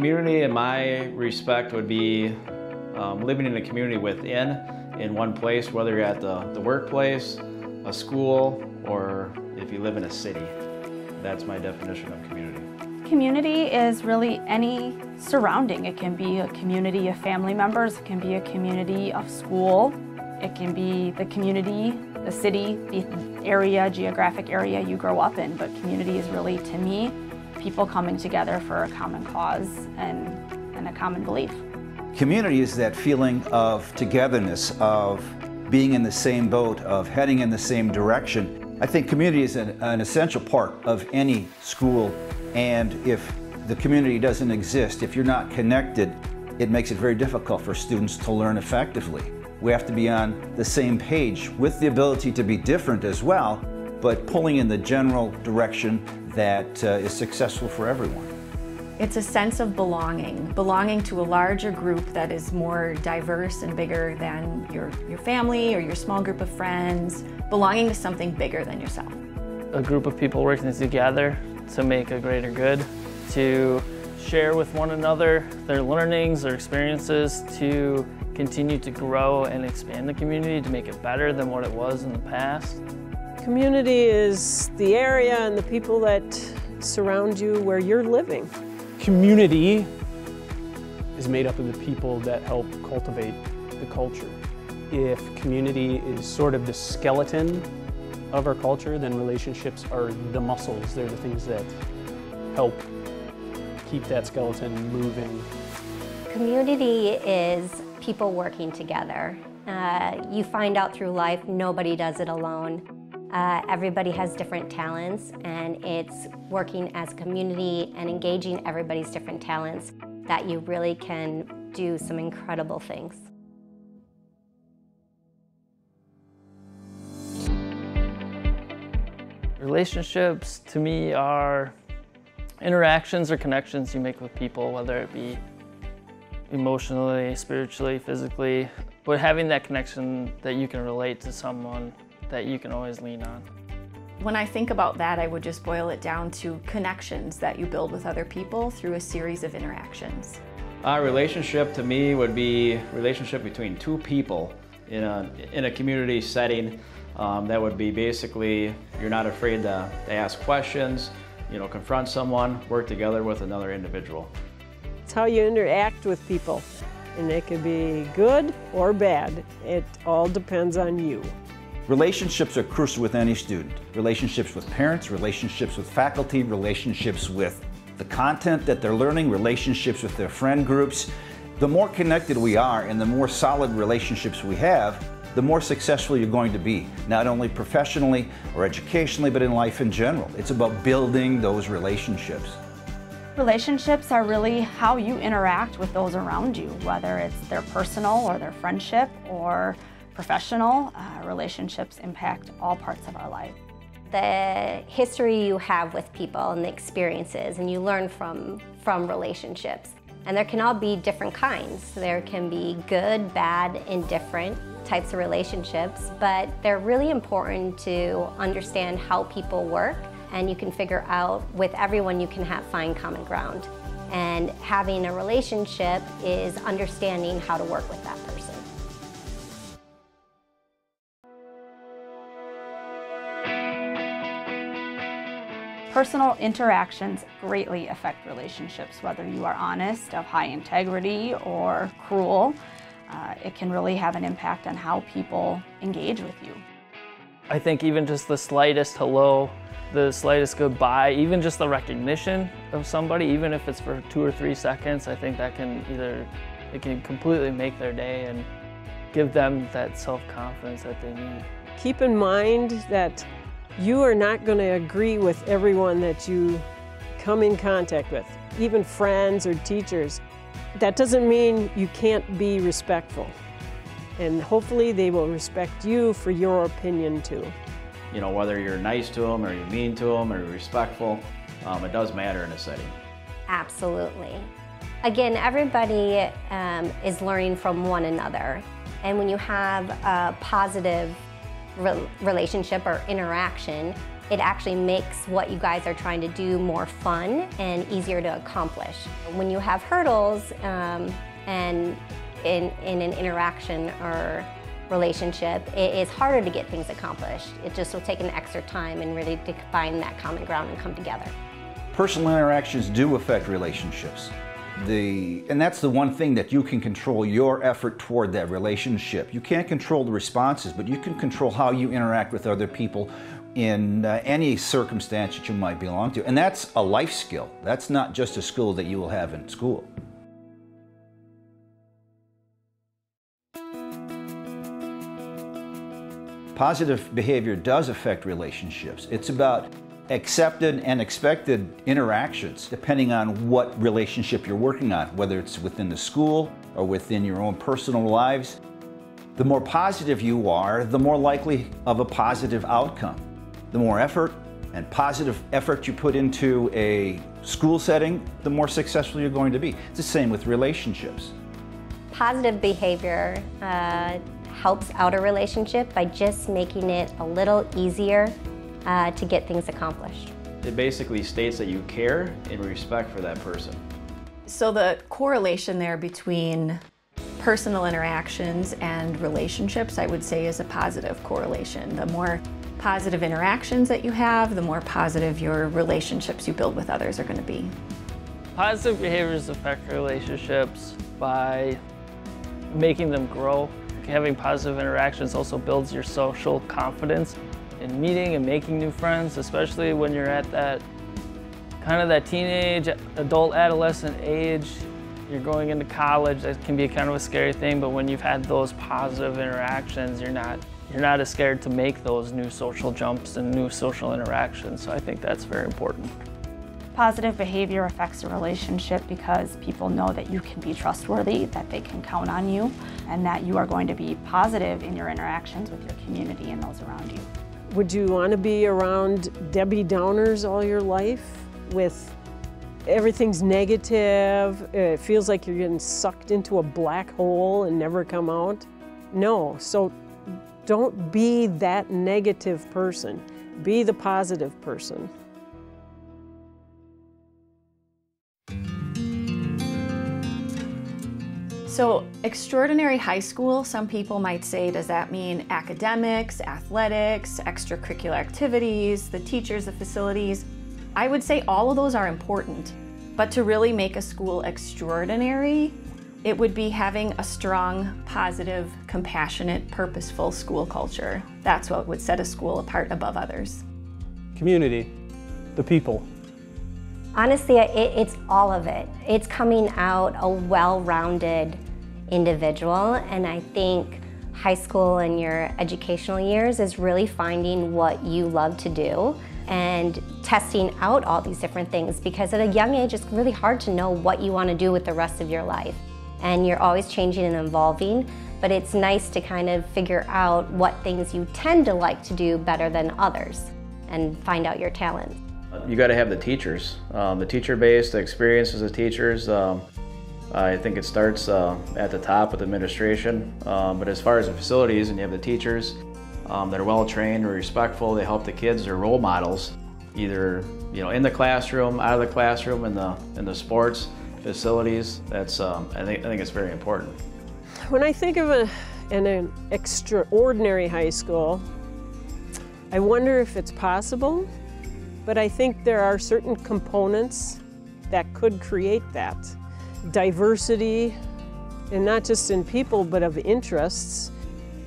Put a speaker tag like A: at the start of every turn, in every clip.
A: Community, in my respect, would be living in a community in one place, whether you're at the workplace, a school, or if you live in a city. That's my definition of community.
B: Community is really any surrounding. It can be a community of family members, it can be a community of school, it can be the community, the city, the area, geographic area you grow up in. But community is really, to me, people coming together for a common cause and a common belief.
C: Community is that feeling of togetherness, of being in the same boat, of heading in the same direction. I think community is an essential part of any school, and if the community doesn't exist, if you're not connected, it makes it very difficult for students to learn effectively. We have to be on the same page with the ability to be different as well, but pulling in the general direction that is successful for everyone.
D: It's a sense of belonging to a larger group that is more diverse and bigger than your family or your small group of friends, belonging to something bigger than yourself.
E: A group of people working together to make a greater good, to share with one another their learnings, their experiences, to continue to grow and expand the community to make it better than what it was in the past.
F: Community is the area and the people that surround you where you're living.
G: Community is made up of the people that help cultivate the culture. If community is sort of the skeleton of our culture, then relationships are the muscles. They're the things that help keep that skeleton moving.
H: Community is people working together. You find out through life nobody does it alone. Everybody has different talents, and it's working as a community and engaging everybody's different talents that you really can do some incredible things.
E: Relationships to me are interactions or connections you make with people, whether it be emotionally, spiritually, physically, but having that connection that you can relate to someone that you can always lean on.
D: When I think about that, I would just boil it down to connections that you build with other people through a series of interactions.
A: A relationship to me would be a relationship between two people in a community setting. That would be basically, you're not afraid to ask questions, confront someone, work together with another individual.
F: It's how you interact with people, and it could be good or bad. It all depends on you.
C: Relationships are crucial with any student. Relationships with parents, relationships with faculty, relationships with the content that they're learning, relationships with their friend groups. The more connected we are and the more solid relationships we have, the more successful you're going to be, not only professionally or educationally, but in life in general. It's about building those relationships.
B: Relationships are really how you interact with those around you, whether it's their personal or their friendship or professional. Relationships impact all parts of our life.
H: The history you have with people and the experiences, and you learn from relationships. And there can all be different kinds. There can be good, bad, indifferent types of relationships, but they're really important to understand how people work, and you can figure out with everyone you can find common ground. And having a relationship is understanding how to work with that person.
B: Personal interactions greatly affect relationships, whether you are honest, of high integrity, or cruel. It can really have an impact on how people engage with you.
E: I think even just the slightest hello, the slightest goodbye, even just the recognition of somebody, even if it's for 2 or 3 seconds, I think that it can completely make their day and give them that self-confidence that they need.
F: Keep in mind that you are not going to agree with everyone that you come in contact with, even friends or teachers. That doesn't mean you can't be respectful. And hopefully they will respect you for your opinion too.
A: Whether you're nice to them or you're mean to them or you're respectful, it does matter in a setting.
H: Absolutely. Again, everybody is learning from one another. And when you have a positive relationship or interaction, it actually makes what you guys are trying to do more fun and easier to accomplish. When you have hurdles and in an interaction or relationship, it is harder to get things accomplished. It just will take an extra time and really to find that common ground and come together.
C: Personal interactions do affect relationships. And that's the one thing that you can control, your effort toward that relationship. You can't control the responses, but you can control how you interact with other people in any circumstance that you might belong to. And that's a life skill. That's not just a skill that you will have in school. Positive behavior does affect relationships. It's about accepted and expected interactions depending on what relationship you're working on, whether it's within the school or within your own personal lives. The more positive you are, the more likely of a positive outcome. The more effort and positive effort you put into a school setting, the more successful you're going to be. It's the same with relationships.
H: Positive behavior helps out a relationship by just making it a little easier to get things accomplished.
A: It basically states that you care and respect for that person.
D: So the correlation there between personal interactions and relationships, I would say, is a positive correlation. The more positive interactions that you have, the more positive your relationships you build with others are going to be.
E: Positive behaviors affect relationships by making them grow. Having positive interactions also builds your social confidence in meeting and making new friends, especially when you're at that kind of that teenage, adult, adolescent age. You're going into college, that can be kind of a scary thing, but when you've had those positive interactions, you're not as scared to make those new social jumps and new social interactions. So I think that's very important.
B: Positive behavior affects a relationship because people know that you can be trustworthy, that they can count on you, and that you are going to be positive in your interactions with your community and those around you.
F: Would you want to be around Debbie Downers all your life with everything's negative? It feels like you're getting sucked into a black hole and never come out? No, so don't be that negative person. Be the positive person.
D: So extraordinary high school, some people might say, does that mean academics, athletics, extracurricular activities, the teachers, the facilities? I would say all of those are important, but to really make a school extraordinary, it would be having a strong, positive, compassionate, purposeful school culture. That's what would set a school apart above others.
G: Community, the people.
H: Honestly, it's all of it. It's coming out a well-rounded individual, and I think high school and your educational years is really finding what you love to do and testing out all these different things, because at a young age it's really hard to know what you want to do with the rest of your life, and you're always changing and evolving, but it's nice to kind of figure out what things you tend to like to do better than others and find out your talent.
A: You got to have the teachers, the teacher base, the experiences of teachers. I think it starts at the top with administration, but as far as the facilities, and you have the teachers that are well trained or respectful, they help the kids, they're role models, either in the classroom, out of the classroom, in the sports facilities. That's I think it's very important.
F: When I think of an extraordinary high school, I wonder if it's possible. But I think there are certain components that could create that. Diversity, and not just in people, but of interests.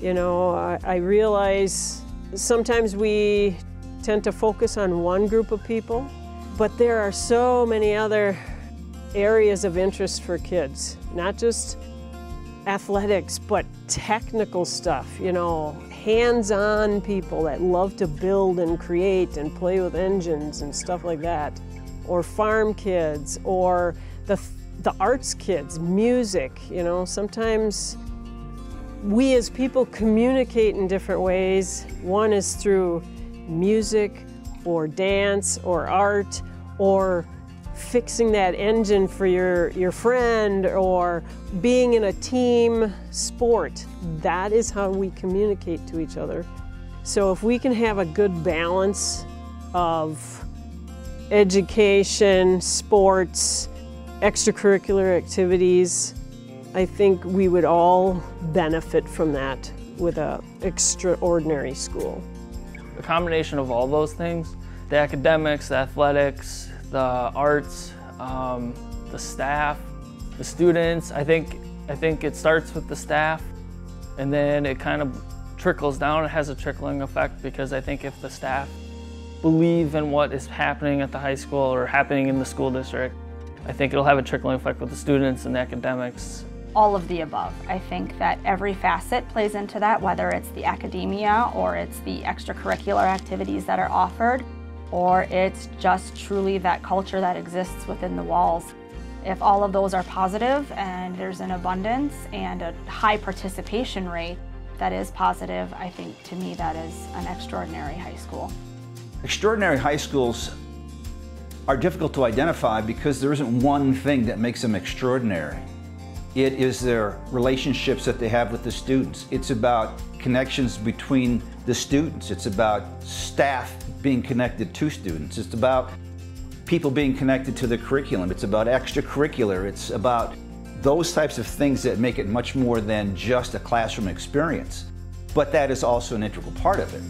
F: I realize sometimes we tend to focus on one group of people, but there are so many other areas of interest for kids, not just athletics, but technical stuff, hands-on people that love to build and create and play with engines and stuff like that, or farm kids, or the arts kids, music. Sometimes we as people communicate in different ways. One is through music or dance or art or fixing that engine for your friend or being in a team sport. That is how we communicate to each other. So if we can have a good balance of education, sports, extracurricular activities. I think we would all benefit from that with an extraordinary school.
E: A combination of all those things, the academics, the athletics, the arts, the staff, the students. I think it starts with the staff, and then it kind of trickles down. It has a trickling effect, because I think if the staff believe in what is happening at the high school or happening in the school district, I think it'll have a trickling effect with the students and the academics.
B: All of the above. I think that every facet plays into that, whether it's the academia or it's the extracurricular activities that are offered, or it's just truly that culture that exists within the walls. If all of those are positive and there's an abundance and a high participation rate that is positive, I think to me that is an extraordinary high school.
C: Extraordinary high schools are difficult to identify because there isn't one thing that makes them extraordinary. It is their relationships that they have with the students. It's about connections between the students. It's about staff being connected to students. It's about people being connected to the curriculum. It's about extracurricular. It's about those types of things that make it much more than just a classroom experience. But that is also an integral part of it.